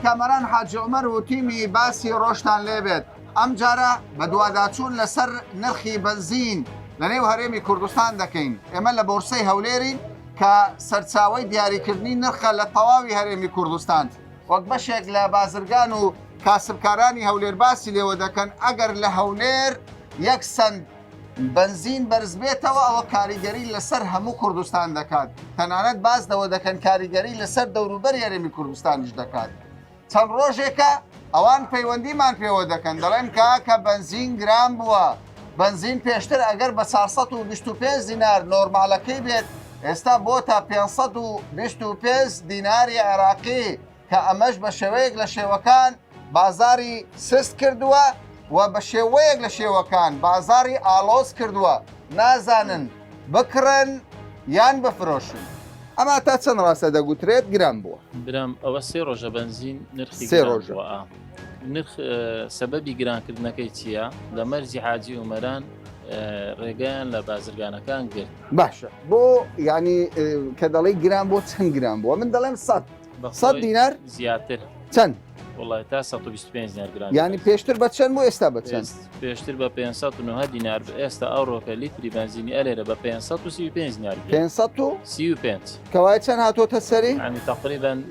کامەران حاجی عومەر و تیمی باسی ڕۆژتان لێبێت ئەم جارە بە دوواداچوون لەسەر نرخی بنزین لەنێو هەرێمی کوردستان دەکەین ئێمە لە بۆرسەی هەولێرین کە سەرچاوەی دیاریکردنی نرخە لە تەواوی هەرێمی کوردستان وەک بەشێک لە بازرگان و کاسبکارانی هەولێر باسی لێوە دەکەن ئەگەر لە هەولێر یەک سەند بنزین بەرز بێتەوە ئەوە کاریگەری لەسەر هەموو کوردستان دەکات تەنانەت باز دەوە دەکەن کاریگەری لەسەر دەوروبەر هەرێمی کوردستانیش دەکات چەند ڕۆژێکە ئەوان پەیوەندیمان پێوە دەکەن دەڵێن کاکە بنزین گران بووە بنزین پێشتر ئەگەر بە 425 دینار نۆرمالەکەی بێت ئێستا بۆ تا 525 دیناری عێراقی کە ئەمەش بە شێوەیەک لە شێوەکان بازاری سست کردووە و بە شێوەیەک لە شێوەکان بازاری ئالۆز کردووە نازانن بکڕن یان بفرۆشن ئەما تا چەند ڕاستە دەگوترێت گران بووە برام ئەوە سێ ڕۆژە بنزین نرخی سێ ڕۆژە نرخ سەبەبی گرانکردنەکەی چییە لە مەرجی حاجی عومەران ڕێگەیان لە بازرگانەکان گرت باشە بۆ ینی کە دەڵی گران بۆ چەند گران بووە من دەڵێم 100 دینار زیاتر چەند وڵی تا 125 دینار گران ینی پێشتر بە چەند بۆ ئێستا بە چەند پێشتر بە 509 دینار ئێستا ئەو ڕۆکە لیتری بنزینی ئەلێرە بە 535 دینار 535 کەوای چەند هاتۆتە سەری ینی تقریبا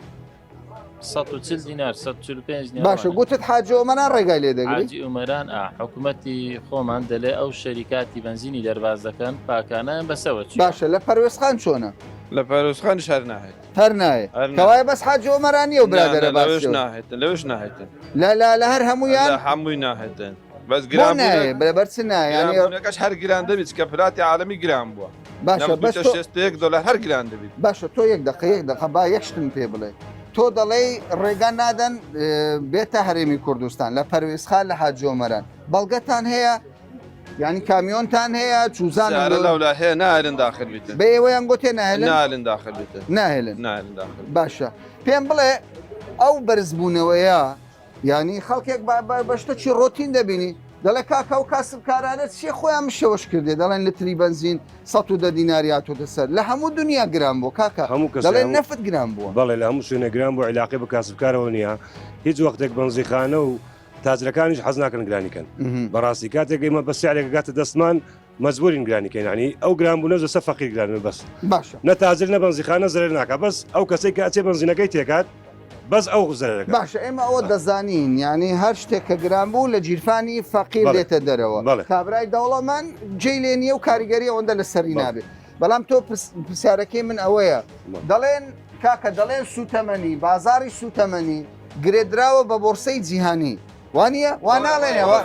140 دینار 145 دینار باشە گوتت حاجی عومەران ڕێگای لێ دەگری حاجی عومەران حکوومەتی خۆمان دەلێ ئەو شەریکاتی بنزینی دەرباز دەکەن پاکانیان بەسەوە باشە لە پەروێزخان چۆنە لە پەروێزخان شار ناهێت هەر نایە کەوای بەس حاجی عومەرانی و برادەرە لەوێش ناهێتن لەوێش ناهێتن لە هەر هەمویان هەمووی ناهێتن بەس گران بەرچ نایەنەکەش هەر گران دەبیت کە پلاتی عالەمی گران بووە باشە بەس $1 هەر گران دەبیت باشە تۆ یەک دقە با یەکشتم پێ بڵێ تۆ دەڵێ ڕێگان نادەن بێتە هەرێمی کوردستان لە پەروێزخان لە حاجی عومەران بەڵگەتان هەیە ینی کامیۆنتان هەیە چوزان لەولا هەیە ناهێلن داخل بیت بە ئێوەیان گوتێ ناهێلن ناهێلن داخل بیت ناهێلن باشە پێم بڵێ ئەو بەرزبوونەوەیە ینی خەڵکێک بەشتەی ڕۆتین دەبینی دەڵێ کاکە و کاسبکارانە چی خۆیان شێوەش کردێ دەڵێن لتری بنزین 110 دیناری هاتۆتە سەر لە هەموو دنیا گران بوو کاکە دەڵێن نەفت گران بووە بەڵێ لە هەموو شوێنە گران بوو علاقی بە کاسبکارەوە نییە هیچ وەختێک بنزیخانە و تاجرەکانیش حەز ناکەن گرانیکەن بەڕاستی کاتێک ئێمە بە سیارێک گاتە دەستمان مەجبورین گرانیکەین ینی ئەو گران بوونە زە فەقیر گرانن بەس باشە نە تاجر نە بنزیخانە زەرێر ناکە بەس ئەو کەسێک کە ئەچێ بنزینەکەی تێکات بەس ئەو زەرەکە باشە ئێمە ئەوە دەزانین ینی هەر شتێک کە گران بوو لە جیرفانی فەقیر دێتە دەرەوە کابرای دەوڵەمان جێی لێ نییە و کاریگەری ئەوەندە لە سەری نابێت بەڵام تۆ پرسیارەکەی من ئەوەیە دەڵێن کاکە دەڵێن سوتەمەنی بازاری سوتەمەنی گرێدراوە بە بۆرسەی جیهانی وانە وا ناڵێنەوە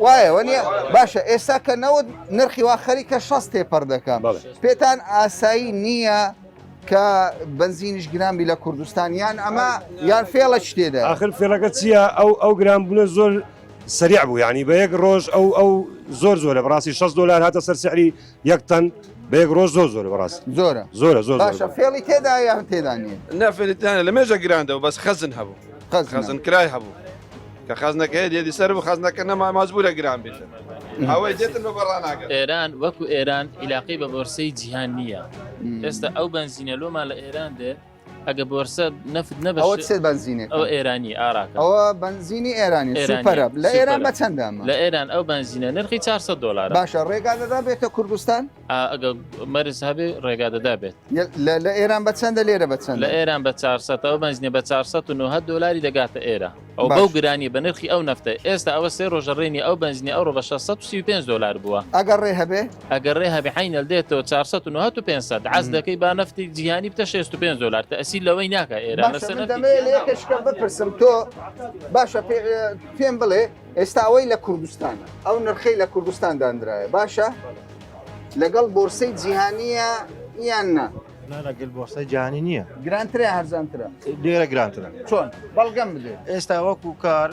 وایە وانە باشە ئێستا کە نەوت نرخی وا خەریکە 60 تێپەر دەکەم پێتان ئاسایی نییە کە بنزینیش گرانبی لە کوردستان یان ئەمە یان فێڵە شتێدا آخر فێڵەکە چییە ئەو گرانبوونە زۆر سریع بوو ینی بە یەک ڕۆژ ئەو زۆرە بەڕاستی $6 هاتە سەر سعری یەک تەن بە یەک ڕۆژ زۆر بەڕاست زۆرە باشە فێڵی تێدا یان تێدا نیە نەفێتیانە لە مێژە گراندەوە بەس خەزن هەبوو خەزن کرای هەبوو کە خەزنەکەی دێدی سەر و خەزنەکە نەما ماجبورە گران بێت ئەوەی دێتن بە بەڕاناگەن ئێران وەکو ئێران عیلاقی بە بۆرسەی جیهان نییە ئێستا ئەو بنزینە لۆمان لە ئێران دێت ئەگە بۆرسە نەفت نەبێت ئەوە چێت بنزینێک ئەو ئێرانی ئاراکە ئەوە بنزینی ئێرانی سوپەرە لە ئێران بە چەندامە لە ئێران ئەو بنزینە نرخی $400 باشە ڕێگا دەدا بێتە کوردستان ئەگە مەرز هەبێ ڕێگا دەدا بێت لە ئێران بە چەندە لێرە بە چەند لە ئێران بە 400 ئەو بنزینە بە $409 دەگاتە ئێرە ئەو بەو گرانی بە نرخی ئەو نەفتە ئێستا ئەوە سێ ڕۆژە ڕێنی ئەو بنزینی ئەوڕۆ بە $635 بووە ئەگەر ڕێ هەبێ ئەگەر ڕێ هەبێ حینەل دێتەوە 409 و 500 حەز دەکەی با نەفتی جیهانی بتە $65 تەئسیل لەوەی ناکە ئێران لەسەرکەشکە بپرسم تۆ باشە پێم بڵێ ئێستا ئەوەی لە کوردستان ئەو نرخەی لە کوردستان دانرایە باشە لەگەڵ بۆرسەی جیهانیە یان نا لەگەڵ بۆرسەی جیهانی نییە گرانترە هەرزانترە لێرە گرانترە چۆن بەڵگەم بدێ ئێستا وەکو کار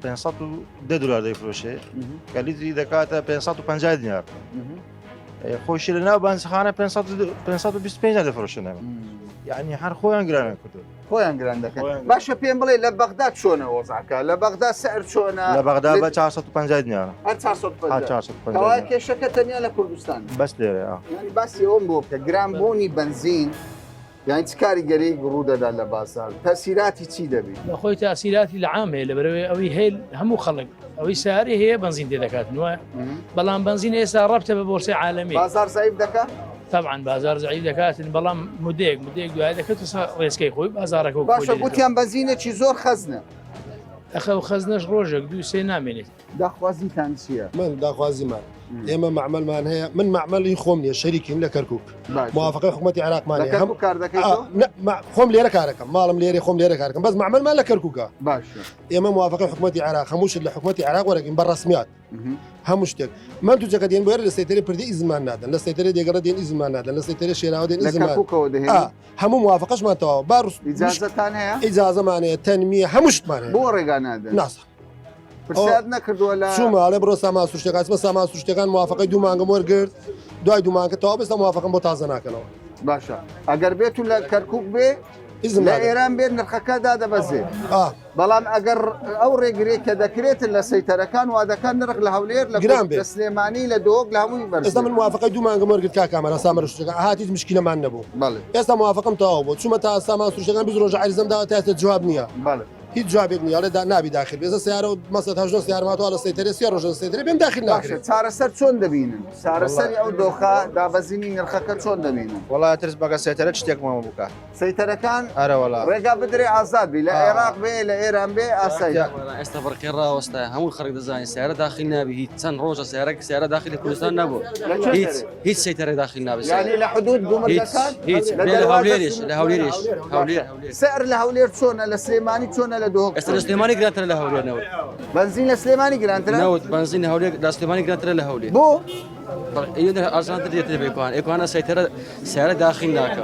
$510 دەیفرۆشێ کە لیتری دەکاتە 550 دینار خۆشی لە ناو بانزخانە 525 دەفرۆشنەوە یعنی هەر خۆیان گرانیان کردو خۆیان گران دەکەن باشە پێم بڵێ لە بەغداد چۆنە وەزعکە لە بەغداد سعر چۆنە لە بەغداد بە 450 دینارە هەر 450 کێشەکە تەنیا لە کوردستان بەس لێرە ینی باسی ئەوم بۆ بکە گرانبوونی بنزین یعنی چ کاریگەری ڕوو دەدات لە بازار تەسیراتی چی دەبێت بەخۆی تاسیراتی لە عام هەیە لەبەرەوەی ئەوەی هەیە هەموو خەڵک ئەوەی ساری هەیە بنزین تێدەکات وە بەڵام بنزین ئێستا ڕەبتە بە بۆرسی عالەمی بازار زایف دەکات طبعا بازار زعیف دەکاتن بەڵام مدەیەک دوای دەکەت ڕێسکەی خۆی بازارەکە باشە گوتیان بەنزینێکی زۆر خەزنە ئەخە و خەزنەش ڕۆژێک دوو سێ نامێنێت داخوازیتان چییە؟ من داخوازیمان ئێمە معمەلمان هەیە من معمەلی خۆم نیە شەریکین لە کەرکووک موافقەی حکوومەتی عێراقمان لە کەرکووک کار دەکەیتەوە؟ خۆم لێرە کارەکەم ماڵم لێرە خۆم لێرە کارەکەم بەس معمەلمان لە کەرکووکە باشە ئێمە موافقەی حکوومەتی عێراق هەمووشت لە حکوومەتی عێراق وەرەگین بە ڕسمیات هەموو شتێک من تو جەکە دێن بۆێرە لە سەیتەرە پردی ئیزمان نادەن لە سەیتەرە دێگەڕە دێن ئیزمان نادەن لە سەیتەرە شێراوە دێن لە ئیزمان کەرکووکەوە دەهێنن هەموو موافقەشمان تەواو باڕ ئیجازەتان هەیە؟ ئیجازەمان هەیە تەنمیە هەموو شتمان هەیە بۆ ڕێگا نادەن ناسا پرسیار نەکردووە لە چووماڵێ بڕۆ سامان سوشتەکان سامان سوشتەکان موافقەی دوو مانگەم وەرگرت دوای دوو مانگە تەواو بێستا موافقەم بۆ تازە ناکەنەوە باشە ئەگەر بێت و لە کەرکووک بێ لە ئێران بێت نرخەکە دادەبەزێ بەڵام ئەگەر ئەو ڕێگرێک کە دەکرێتن لە سەیتەرەکان وادەکان نرخ لە هەولێر لە سلێمانی لە دۆک لە هەمووی بەرز ئێستا من موافقەی دوو مانگەم وەرگرت کاکامەرە سامان سوشتەکان هاتیت مشکلەمان نەبوو ئێستا موافقەم تەواو بوو چوومە تا سامان سوشتەکان 20 ڕۆژە عەریزەم داوە تا ئێستا جواب نییە هیچ جوابێک نیە لێ نابی داخل بێزە سیارە و مەسەد هەژدە سیارماتوە لە سەیتەرە سێ ڕۆژە سەیتەرە بێم داخل ناکرێت چارەسەر چۆن دەبینن چارەسەری ئەو دۆخە دابەزینی نرخەکە چۆن دەبینن وڵات ترس بەگە سێتەرە شتێکمەوە بکە سەیتەرەکان ئەرەوەڵا ڕێگا بدرێ ئازاد بی لە عێراق بێ لە ئێران بێ ئاسایی ئێستا بەرقی ڕاوەستە هەموو خەڵک دەزانین سیارە داخل نابی هیچ چەند ڕۆژە سیارە داخل لە کوردستان نەبوو هیچ سەیتەرە داخل نابێت یعنی لە حدود گومرگەکان هیچ لە هەولێریش هەولێر سعر لە هەولێر چۆنە لە سلێمانی چۆنە لە دۆک ئێستا لە سلێمانی گرانترە لە هەولێر نەوت بنزین لە سلێمانی گرانترە نەوت بنزین هەولێر لە سلێمانی گرانترە لە هەولێر بۆ ئارزانتر دێتە بێکوان ئێکوانە سیارە داخل ناکە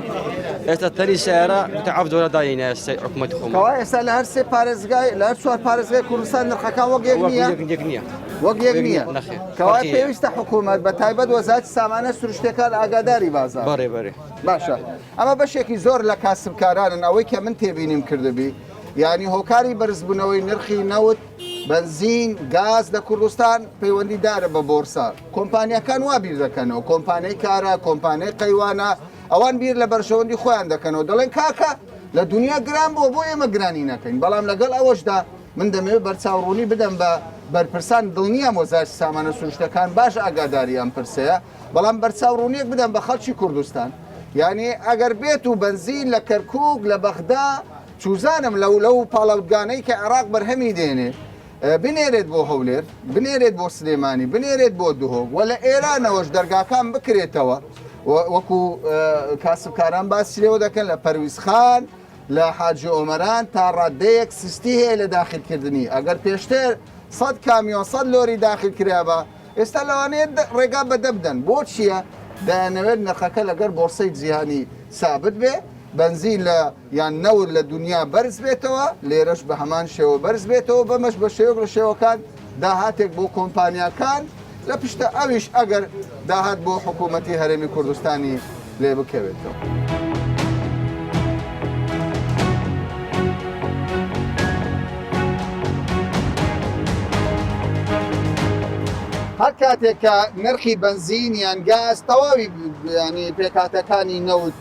ئێستا تەری سیارە بتەعاف دۆرە داینە حکوومەتی خۆم کەوا ئێستا لە هەر سێ پارێزگای لە هەر چوار پارێزگای کوردستان نرخەکان وەک یەک نییە نییە وەک یەک نییە کەوا پێویستە حکوومەت بە تایبەت وەزارەتی سامانە سروشتەکان ئاگاداری بازار بەڕێ باشە ئەمە بەشێکی زۆر لە کاسبکارانن ئەوەی کە من تێبینیم کردبی یعنی هۆکاری بەرزبوونەوەی نرخی نەوت بنزین گاز لە کوردستان پەیوەندیدارە بە بۆرسا کۆمپانیەکان وا بیر دەکەنەوە کۆمپانیای کارە کۆمپانیای قەیوانە ئەوان بیر لە بەرشەوەندی خۆیان دەکەنەوە دەڵێن کاکە لە دنیا گران بۆ ئێمە گرانی نەکەین بەڵام لەگەڵ ئەوەشدا من دەمەوێت بەرچاوڕوونی بدەم بە بەرپرسان دڵنیام وەزارەتی سامانە سروشتەکان باش ئاگاداریان پرسەیە بەڵام بەرچاوڕوونیەک بدەم بە خەڵکی کوردستان یعنی ئەگەر بێت و بنزین لە کەرکووک لە بەغدا چوزانم لەو پاڵەوتگانەی کە عێراق بەرهەمی دێنێ بنێرێت بۆ هەولێر بنێرێت بۆ سلێمانی بنێرێت بۆ دوهۆک وە لە ئێرانەوەش دەرگاکان بکرێتەوە وەکو کاسبکاران باسی لێوە دەکەن لە پەرویزخان لە حاجی ئۆمەران تا ڕادەیەک سستی هەیە لە داخلکردنی ئەگەر پێشتر 100 کامیۆن 100 لۆری داخل کرابە ئێستا لەوانەیە ڕێگا بەدە بدەن بۆ چییە دەیانەوێت نرخەکە لەگەر بۆرسەی جیهانی سابت بێ بنزین لە یان نەور لە دنیا بەرز بێتەوە لێرەش بە هەمان شێوە بەرز بێتەوە بەمەش بە شێوەک لە شێوەکان داهاتێک بۆ کۆمپانیاکان لە پشتە ئەویش ئەگەر داهات بۆ حکوومەتی هەرێمی کوردستانی لێ بکەوێتەوە. هەر کاتێک کە نرخی بنزین یان گاز تەواوی ینی پێکاتەکانی نەوت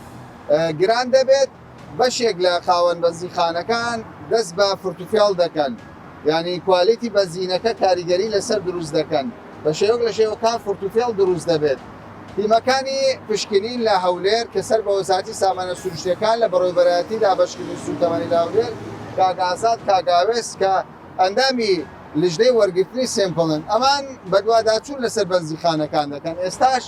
گران دەبێت بەشێک لە خاوەن بەنزینخانەکان دەست بە فرتوفیاڵ دەکەن ینی کوالیتی بەنزینەکە کاریگەری لەسەر دروست دەکەن بە شێوەک لە شێوەکان فرتوفیاڵ دروست دەبێت تیمەکانی پشکنین لە هەولێر کە سەر بە وەزارەتی سامانە سروشتیەکان لە بەڕێوەبەری بەرایەتی دابەشکردنی سوودەمەنی لە هەولێر کاگازات کاگاوێس کە ئەندامی لژنەی وەرگرتنی سێمپڵن ئەمان بەدواداچوون لەسەر بەنزینخانەکان دەکەن ئێستاش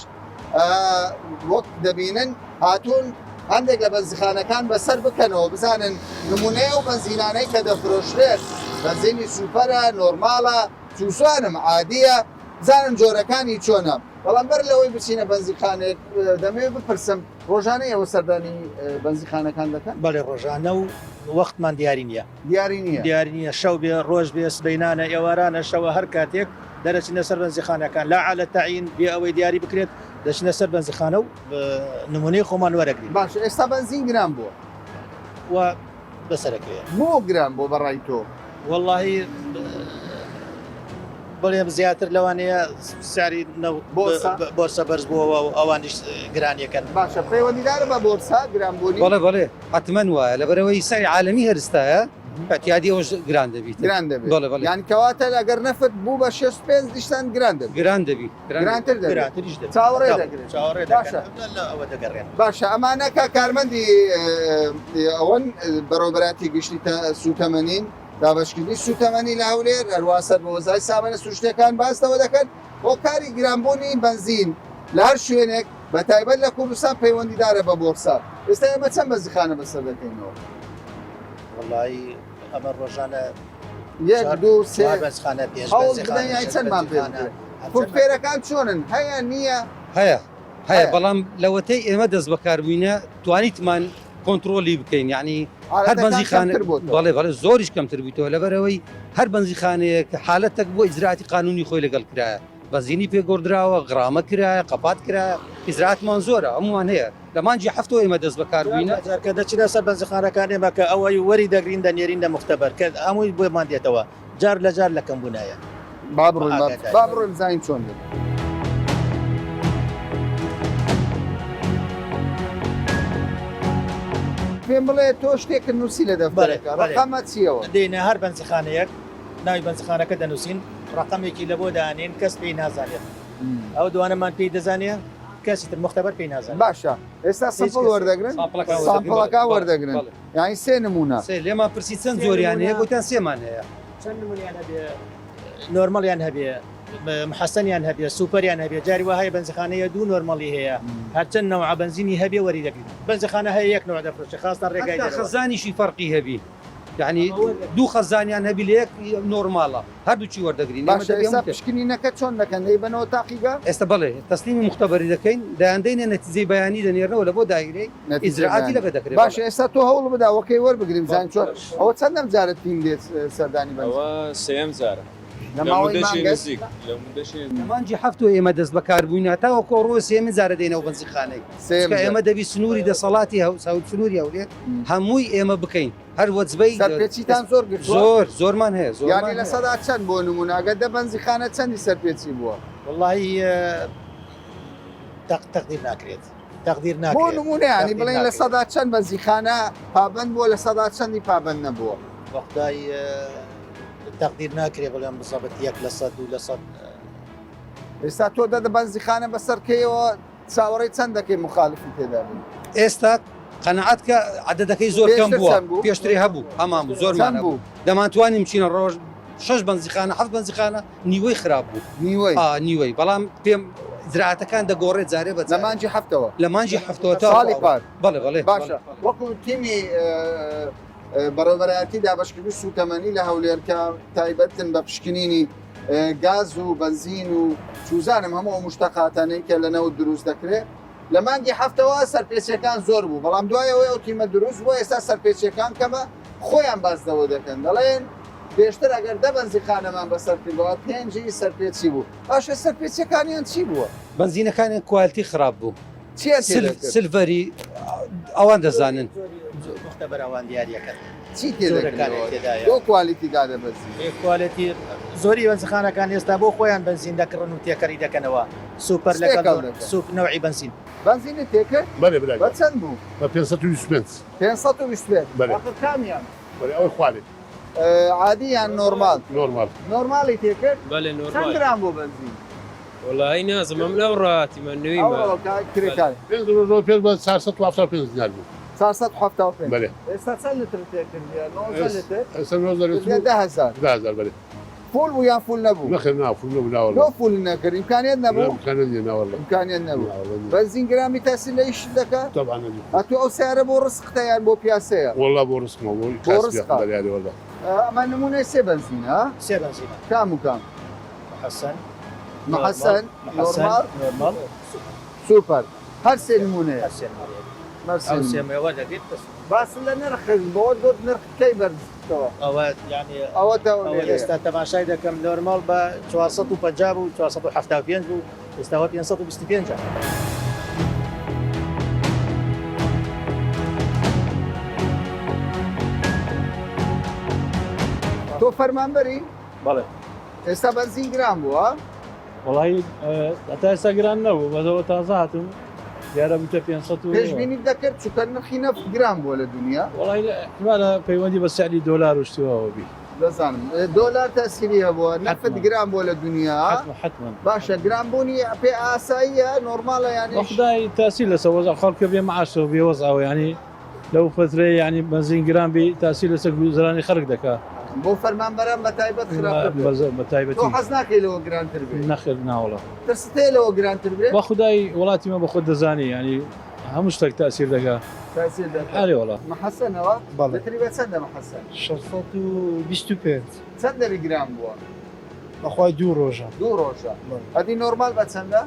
وەک دەبینن هاتوون هەندێک لە بەنزینخانەکان بەسەر بکەنەوە بزانن نمونەیە و بەنزینانەی کە دەفرۆشرێت بەنزینی سوپەرە نۆرماڵە چوسوانم عادیە بزانن جۆرەکانی چۆنە بەڵام بەر لەوەی بچینە بەنزینخانێک دەمەوێت بپرسم ڕۆژانەی ئەوە سەردانی بەنزینخانەکان دەکەن بەڵێ ڕۆژانە و وەختمان دیاری نییە دیاری نییە شەو بێ ڕۆژ بێ سبەینانە ئێوارانە شەوە هەر کاتێک دەرەچینە سەر بەنزینخانەکان لا عالە تەعین بێ ئەوەی دیاری بکرێت دەچنە سەر بەنزینخانە و نمونەی خۆمان وەرەگرین باش ئێستا بەنزین گران بووە و بەسەرەکەوێ بۆ گران بۆ بەڕای تۆ واللهی بڵێم زیاتر لەوانەیە ساری بۆرسە بەرز بووەوە و ئەوانش گرانیەکەن باشە پەیوەندیدارە بە بۆرسا گرانبوونی بەڵێ حتمما وایە لەبەرەوەی سەری عالەمی هەرستایە اعتیادی ئەوش گران دەبیت گران دەبێت یان کەواتە ئەگەر نەفت بوو بە 65 دیشتان گران دەبێت گران دەبی گرانتر گرانتریش چاوەڕێ دەگرێت ئەوە دەگەڕێن باشە ئەمانەکە کارمەندی ئەوەن بەڕۆبەتی گشتی سوتەمەنین دابشکردنی سوتەمەنی لە هەولێر هەرواسەر بە وەزای سامانە سروشتەکان باسەوە دەکەن بۆ کاری گرانبوونی بنزین لە هەر شوێنێک بە تایبەت لە کوردستان پەیوەندیدارە بە بۆرسا ئێستا ئێمە چەند بەزیخانە بەسەر دەکەینەوە وڵی ئەمە ڕۆژانە 1 2 3 بەزخانە پێش چەندمان پێ کورتفێرەکان چۆنن هەیە نییە هەیە بەڵام لەوەتەی ئێمە دەست بەکاربووینە توانیتمان کۆنتترۆلی بکەین یعنی هەر بەنزیخانە بەڵێ زۆریش کەمتر بوویتەوە لەبەرەوەی هەر بەنزیخانەیە کە حالەتێک بۆ ئیزراعاتی قانونی خۆی لەگەڵ کرایە بەنزینی پێگۆڕدراوە غرامە کرایە قەپات کرایە ئیزراعاتمان زۆرە هەمووان هەیە لە مانجی هەفتەوە ئێمە دەست بەکاربووینە کە دەچینە سەر بەنزیخانەکان ئێمە کە ئەوەی وەری دەگرین دەنێرین لە مختبەر کە هەمووی بۆمان دێتەوە جار لە جار لە کەمبوونایە با بڕۆین زین چۆن دێت پێم بڵێ تۆ شتێکت نووسی لە دەفتەرەکە ڕقەمە چیەوە دێنە هەر بەنزیخانەیەک ناوی بەنزیخانەکە دەنووسین ڕقەمێکی لە بۆ دانێن کەس پێی نازانێت ئەو دوانەمان پێی دەزانێت کەسی تر مختبەر پێی نازانێت باشە ئێستا سەمپڵ وەردەگرن سامپڵەکە وەردەگرن یانی سێ نمونە لێمان پرسی چەند زۆریان هەیە بۆتان سێمان هەیە چەند نمونیان هەبێ نۆرمەڵیان هەبێ محەسەنیان هەبێ سوپەریان هەبێ جاری وهەیە بەنزیخانەیە دوو نۆرمەڵی هەیە هەرچەند نەوع بنزینی هەبێ وەری دەگرین بەنزیخانە هەیە یەک نوع دەفرۆشێ خاستە ڕێگای خەزانیشی فەرقی هەبی یعنی دوو خەزانیان هەبی لە یەک نۆرماڵە هەردووچی وەردەگرین ئێستا پشکنینەکە چۆن دەکەن دەیبنەوە تاقیگا ئێستا بڵێ تەسلیمی مختبەری دەکەین دایاندەینە نەتیجەی بەیانی دەنێرنەوە لە بۆ دایرەی ئیزراعاتی لەگە دەکرێت باشە ئێستا تۆ هەوڵ بدا وەکەی وەربگرین زان چۆن ئەوە چەندەم جارت تیم دێت سەردانی ئەوە سێم جارە مانجی هەفتەوە ئێمە دەست بەکاربووین هەتاوە کۆڕۆ سێمە جارە دێنەوە بەنزیخانەی ئێمە دەبی سنووری دەسەڵاتی سنووری هەولێر هەمووی ئێمە بکەین هەر وەجبەی سەرپێچیتان زۆر زۆرمان هەیە یانی لە سەدا چەند بۆ نموناگە دە بەنزیخانە چەندی سەرپێچی بووە واللهی تەقدیر ناکرێت تەقدیر ناکرێت بۆ نمونە ینی بڵێن لە سەدا چەند بەنزیخانە پابند بووە لە سەدا چەندی پابند نەبووە وەختای تەقدیر ناکرێت بڵێم بزەبەت 1 لە 100 2 لە 100 ئێستا تۆ دەدە بەنزیخانە بەسەرکەیەوە چاوەڕێی چەند دەکەی مخالفی تێدا بن ئێستا قەنەعەت کە عەدەدەکەی زۆر کەم بووە پێشتری هەبوو هەمان بوو زۆرمان بوو دەمانتوانیم چینە ڕۆژ 6 بەنزیخانە 7 بەنزیخانە نیوەی خراپ بوو نیوەی بەڵام پێم زراعەتەکان دەگۆڕێت جارێ بە زەمانجی هەفتەوە لە مانجی هەفتەوە تا ساڵی پار بەڵێ باشە وەکو تیمی بەڕێوەبەرایەتی دابەشکردنی سوتەمەنی لە هەولێرکە تایبەتن بە پشکنینی گاز و بنزین و چوزانم هەموو مشتەقاتانەی کە لەنەوە دروست دەکرێت لە مانگی هەفتەوە سەرپێچەکان زۆر بوو بەڵام دوایەوەی ئەو تیمە دروست بووە ئێستا سەرپێچەکان کەمە خۆیان باسدەوە دەکەن دەڵێن پێشتر ئەگەر دە بەنزیخانەمان بەسەر کردەوە پێنجی سەرپێچی بوو باشە سەرپێچەکانیان چی بووە بنزینەکانی کوالتی خراپ بوو چیە سلڤەری ئەوان دەزانن مختبەرەوان دیاریەکەن چی تێدەکرێت کوالیتی گادە بەزین کوالیتی زۆری بەنزیخانەکان ئێستا بۆ خۆیان بنزین دەکڕن و تێکەری دەکەنەوە سوپەر لەگەڵ سوپ نەوعی بنزین بنزینی تێکرد بە چەند بوو بە 525 کامیان ئەوەی خواڵێت عادیان نۆرمال نۆرمالی تێکرد چەند گرام بۆ بنزین والله نازم من أوراقي من نوي ما پێ 475 دینار بوو 475 بله ئێستا چەند لتر تێکرد 10,000 بله فول بوو یان فول نەبوو نەخێر نافول نەبوو فول نەکرد ئیمکانیت نەبوو ئیمکانیت نەبوو بەنزین گرامی تاسی لە ئیش دەکات ئەتو ئەو سیارە بۆ ڕسقتە یان بۆ پیاسەیە والله بۆ ڕسقمەوە بۆ ڕسق ئەمە نمونەی سێ بەنزینە سێ بەنزینە کام و کام محەسەن نۆرمال سوپەر هەر سێ نمونەیە باس لە نرخ بۆ دۆ نرخەکەی بەرزەوە ئەوە ئێستا تەماشای دەکەم نۆرمال بە 450 و 475 بوو ئێستاوە 525 تۆ فەرمانبەری بەڵێ ئێستا بەنزین گران بووە وڵی ئەتا ئێستا گران نەبوو بەدەوە تازە هاتم دیارە بتە 500 پێشبینی دەکرد چکە نرخی نەفت گران بووە لە دنیا وڵی احتمالە پەیوەندی بە سعری دۆلار وشتیەوە بی دەزانم دۆلار تەسیری هەبووە نەفت گران بووە لە دنیا حتما باشە گرانبوونی پێ ئاساییە نۆرمالە یانی خدای تاسی لەسەر وەزع خەڵکە بێ مەعاشەوە بێ وەزعەوە ینی لەو فترەیە ینی بەنزین گران بێ تاسی لەسەر گوزرانی خەڵک دەکات بۆ فەرمانبەران بە تایبەت خراپ بە تایبەتی تۆ حەز ناکەی لەوە گرانتر بێ نەخێر ناوڵە دەستێ لەوە گرانتر بێ بە خدای وڵاتیمە بە خۆت دەزانی ینی هەموو شتێک تاثیر دەکات تاثیر دەکات هەرێ وڵا محەسەنەوە دەتری بە چەندە محەسەن 625 چەند دەری گران بووە بەخوای دوو ڕۆژە ڕۆژە ئەدی نۆرمال بە چەندە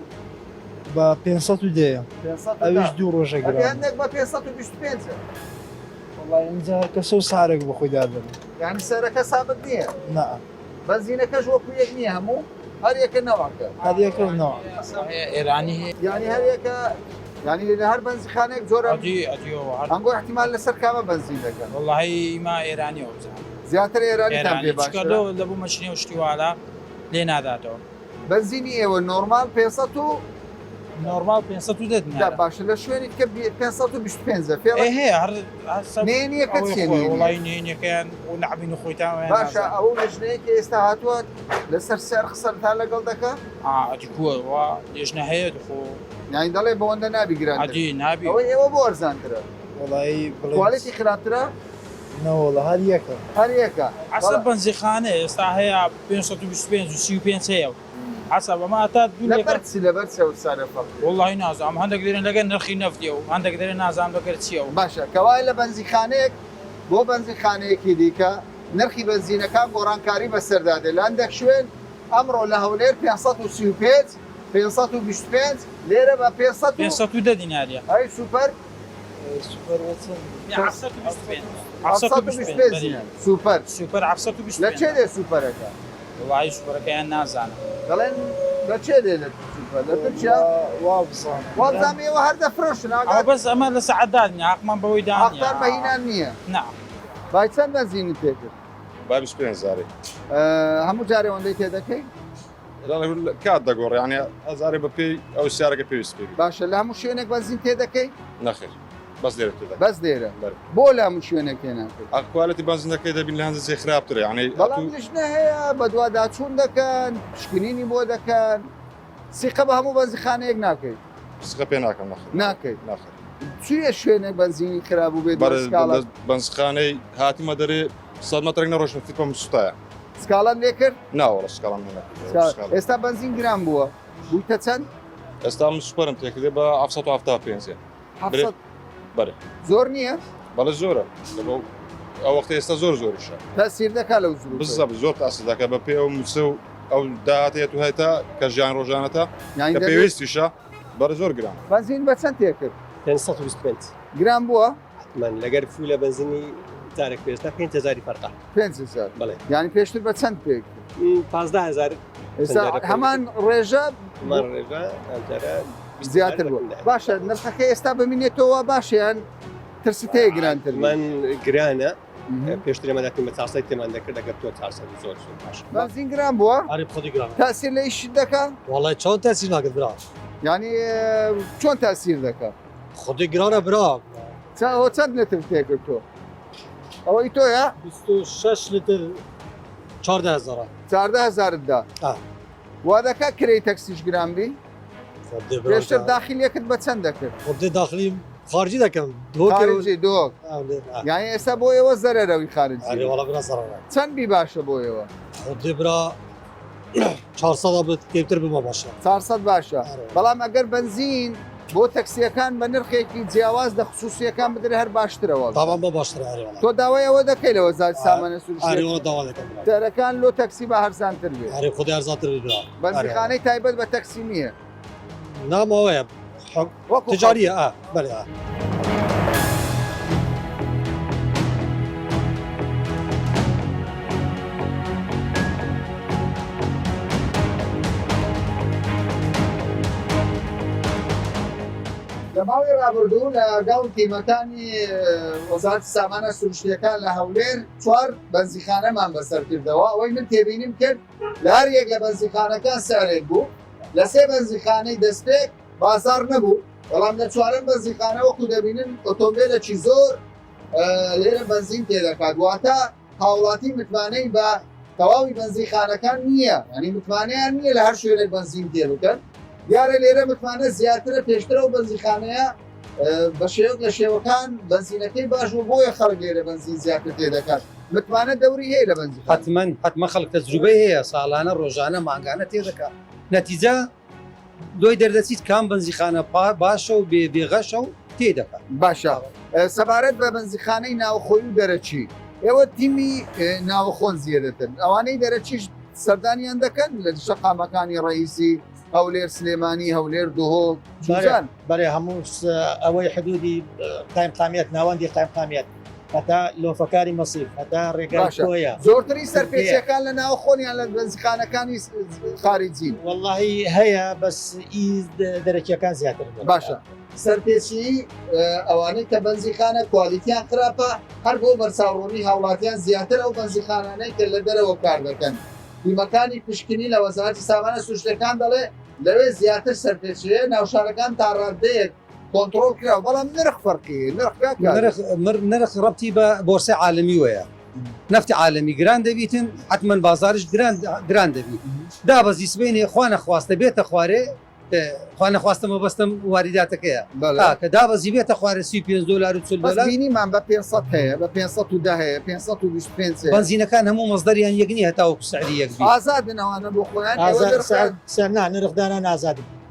بە 500 ئەویش دوو ڕۆژە گران هەندێک بە 525 اینجا کەسە و سارێک بە خۆی دادن یعنی سەرەکە سابت نییە نا بەنزینەکەش وەکو یەک نییە هەموو هەر یەکە نەواکە هەریەکەنەوە ئێرانی هەیە یعنی هەر یەکە یعنی لە هەر بەنزیخانێک جۆرە ئەنگۆ احتیمال لەسەر کامە بەنزین دەکەن والله ما ئێرانیەوە زیاتر ئێرانیتان پێ باشە لە بوو مەشنی و شتیوالا لێ ناداتەوە بەنزینی ئێوە نۆرمال 500 و نۆرمال 500 دا باشە لە شوێنی کە 525 فێڵ هەیە هەر نێنیەکە چێنی وڵی نێنیەکەیان و نعبین و خۆیتان باشە ئەو لەژنەیەکی ئێستا هاتووە لەسەر سەر قسەرتا لەگەڵ دەکە ئەجیکووە لێژنە هەیە خۆ یانی دەڵێ بەوەندە نابی گران عادی نابی ئەوەی ئێوە بۆ ئەرزانترە وڵی کوالیتی خراپترە نەوەڵە هەریەکە هەریەکە عسە بەنزیخانە ئێستا هەیە 525 و 35 هەیە حسب ما تا لەبەرچی لەبەر سەرفە والله نازام هەندێک دێرن لەگەن نرخی نەفتی و هەندێک دێرن نازام دەکرد چیەوە باشە کەوای لە بەنزیخانەیەک بۆ بەنزیخانەیەکی دیکە نرخی بەنزینەکان گۆڕانکاری بەسەردادێ لە هەندێک شوێن ئەمڕۆ لە هەولێر 535 525 لێرە بە 510 دیناریە ئەی سوپەر سوپەر سوپەر 720 لە چێ دێ سوپەرەکە وڵی سوپەرەکەیان نازانم دەڵێن لە چێ دێ لە سوپەر لە ترکیا وابزانێەوە هەر دەفرۆشن بەس ئەمە لە سەعەتدان عقمان بەوەی داهاتار بەهینان نییە نا بای چەند بەنزینی پێکرد با 25 زاری هەموو جارێ ئەوەندەی تێدەکەی کات دەگۆڕ یعنی ئەزارێ بە پێی ئەو سیارەکە پێویست پێ باشە لە هەموو شوێنێک بەنزین تێدەکەی نەخێر بەس لێرە بەس لێرە بۆ لە هەموو شوێنێک تێناکەی ئەکوالەتی بازنەکەی دەبین لە هەندە زێ خراپترە یعنی بەڵام لژنە هەیە بە دوواداچوون دەکەن شکنینی بۆ دەکەن سیقە بە هەموو بەنزیخانەیەک ناکەیت سقە پێ ناکەم ناکەیت چیە شوێنێک بەنزینی خراپ و بێت بەنزخانەی هاتیمە دەرێ 100 مەترێک نەڕۆشن فیپەم سوتایە سکاڵان لێکرد ناوەڵە سکاڵان ئێستا بەنزین گران بووە بوویتە چەند ئێستا من سوپەرم تێکردێ بە 775 بەرێ زۆر نییە بەڵێ زۆرە ئەو وەختی ئێستا زۆرشە تاسیر دەکات لەو زۆر زۆر تاسی دەکە بە پێ ئەو موچە و ئەو داهاتێت و هەیتا کە ژیان ڕۆژانەتە کە پێویستیشە بەرە زۆر گران بەنزین بە چەند تێکرد 525 گران بووە من لەگەر فولە بەنزینی جارێک پێستا 5000 فەرقا 5000 بڵێ یعنی پێشتر بە چەند پێکرد 15000 هەمان ڕێژە ڕێژە زیاتر بوو باشە نرخەکە ئێستا ببینێتەوە باشیان ترست هەیە گرانتر من گرانە پێشتر ئێمەداکەین بە چاسای تێمان دەکرد لەگەر تۆ چاسە زۆر باش بەنزین گران بووە خۆی گران تاسیر لە ئیش دەکات وڵای چۆن تاسیر ناکرد برا یعنی چۆن تاسیر دەکات خودی گرانە برا چەند لتر تێکرد تۆ ئەوەی تۆیە 26 لتر 14000 دا وا دەکات کرێی تەکسیش گرانبی پێشتر داخلیەکەت بە چەند دەکرد خودی داخلی خارجی دەکەم دۆ یعنی ئێستا بۆ ئێوە زەرەرەوەی خارجی چەند بی باشە بۆ ئێوە خودی برا 400 بێت کەوتر بمە باشە 400 باشە بەڵام ئەگەر بنزین بۆ تەکسیەکان بە نرخێکی جیاواز دە خصوصیەکان بدرێ هەر باشترەوە تاوان بە باشترە تۆ داوای ئەوە دەکەی لەوە زار سامانە سروشی داوا دەکەم تەرەکان لۆ تەکسی بە هەرزانتر بێت هەری خودی هەرزانتر بێت بەنزیخانەی تایبەت بە تەکسی نییە نامەوەیە تجاریە بەێ لە ماوەی ڕابردوو لە گەڵ تیمەکانی وەزارەتی سامانە سروشتیەکان لە هەولێر 4 بەنزیخانەمان بەسەر کردەوە ئەوەی من تێبینیم کرد لە هەر یەک لە بەنزیخانەکان سارێک بوو لە 3 بەنزیخانەی دەستپێک بازار نەبوو بەڵام لە 4ەم بەنزیخانە وەکو دەبینن ئۆتۆمبیلێکی زۆر لێرە بەنزین تێدەکات واتە هاوڵاتی متمانەی بە تەواوی بەنزیخانەکان نییە ینی متمانیان نییە لە هەر شوێنێک بەنزین تێ بکەن دیارە لێرە متمانە زیاترە پێشترە و بەنزیخانەیە بە شێوک لە شێوەکان بەنزینەکەی باش و بۆیە خەڵک لێرە بەنزین زیاتر تێدەکات متمانە دەوری هەیە لە بەنزیخانە حتمما خەڵک تەجروبەی هەیە ساڵانە ڕۆژانە مانگانە تێدەکات نەتیجە دوای دەردەچیت کام بەنزیخانە باشە و بێغەشە و تێدەکات باشە سەبارەت بە بەنزیخانەی ناوخۆی و دەرەچی ئێوە تیمی ناوخۆن زیێدەتن ئەوانەی دەرەچیش سەردانیان دەکەن لە شەقامەکانی ڕئیسی هەولێر سلێمانی هەولێر دوهۆ بەێ هەموو ئەوەی حدودی قایمقامیەت ناوەندی قایمقامیەت هەتا لۆفەکاری مەسیف هەتا ڕێگەیە زۆرتری سەرپێچەکان لە ناوخۆنیان لە بەنزیخانەکانی خارجین واللهی هەیە بەس دەرەکیەکان زیاتر باشە سەرپێچی ئەوانەی کە بەنزیخانە کوالیتیان خراپە هەر بۆ بەرچاوڕوونی هاوڵاتیان زیاتر ئەو بەنزیخانانەی کە لە دەرەوە کار دەکەن تیمەکانی پشکنی لە وەزارەتی سامانە سروشتیەکان دەڵێ لەوێ زیاتر سەرپێچیە ناوشارەکان تا ڕادەیەک کۆنتڕۆل کراوە بەڵام نرخ فەرقی نرخ ڕەبتی بە بۆرسەی عالەمی وەیە نفتی عالەمی گران دەبیتن حتمما بازارش گران دەبیت دابەزی سبێنێ خوا نەخواستە بێتە خوارێ خوا نەخواستەمە بەستم واریداتەکەیە کە دابەزی بێتە خوارە $35 بینیمان بە 500 هەیە بە 510 هەیە 525 بەنزینەکان هەموو مەزدەریان یەکنی هەتا وەکو سعری یەک ئازادن ئەوانە بۆ خۆیان سەرنا نرخدانە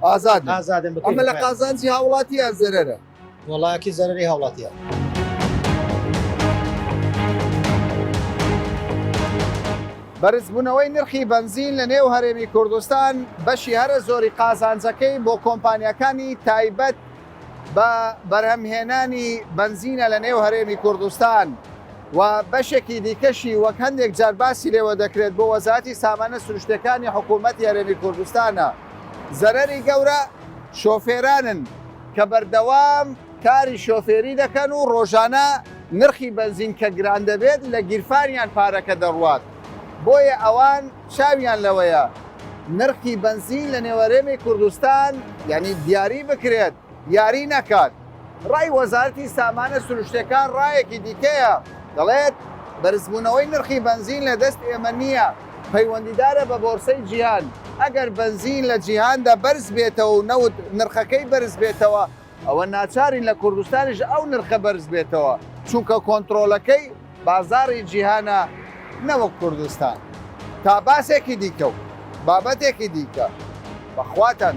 ئازادن ئازادن ئەمە لە قازانجی هاوڵاتیان زەرەرە وڵایەکی زەرەری هاوڵاتیە بەرزبوونەوەی نرخی بنزین لە نێو هەرێمی کوردستان بەشی هەرە زۆری قازانجەکەی بۆ کۆمپانیەکانی تایبەت بە بەرهەمهێنانی بنزینە لە نێو هەرێمی کوردستان و بەشێکی دیکەشی وەک هەندێک جار باسی لێوە دەکرێت بۆ وەزارەتی سامانە سروشتیەکانی حکوومەتی هەرێمی کوردستانە زەرەری گەورە شۆفێرانن کە بەردەوام کاری شۆفێری دەکەن و ڕۆژانە نرخی بنزین کە گران دەبێت لە گیرفانیان پارەکە دەڕوات بۆیە ئەوان چاویان لەوەیە نرخی بنزین لە نێوەرێمی کوردستان یعنی دیاری بکرێت یاری نەکات ڕای وەزارەتی سامانە سروشتیەکان ڕایەکی دیکەیە دەڵێت بەرزبوونەوەی نرخی بنزین لە دەست ئێمە نییە پەیوەندیدارە بە بۆرسەی جیهان ئەگەر بنزین لە جیهاندا بەرز بێتەوە و نەوت نرخەکەی بەرز بێتەوە ئەوە ناچارین لە کوردستانیش ئەو نرخە بەرز بێتەوە چونکە کۆنتڕۆلەکەی بازاری جیهانە نەوەک کوردستان تا باسێکی دیکە و بابەتێکی دیکە بەخواتان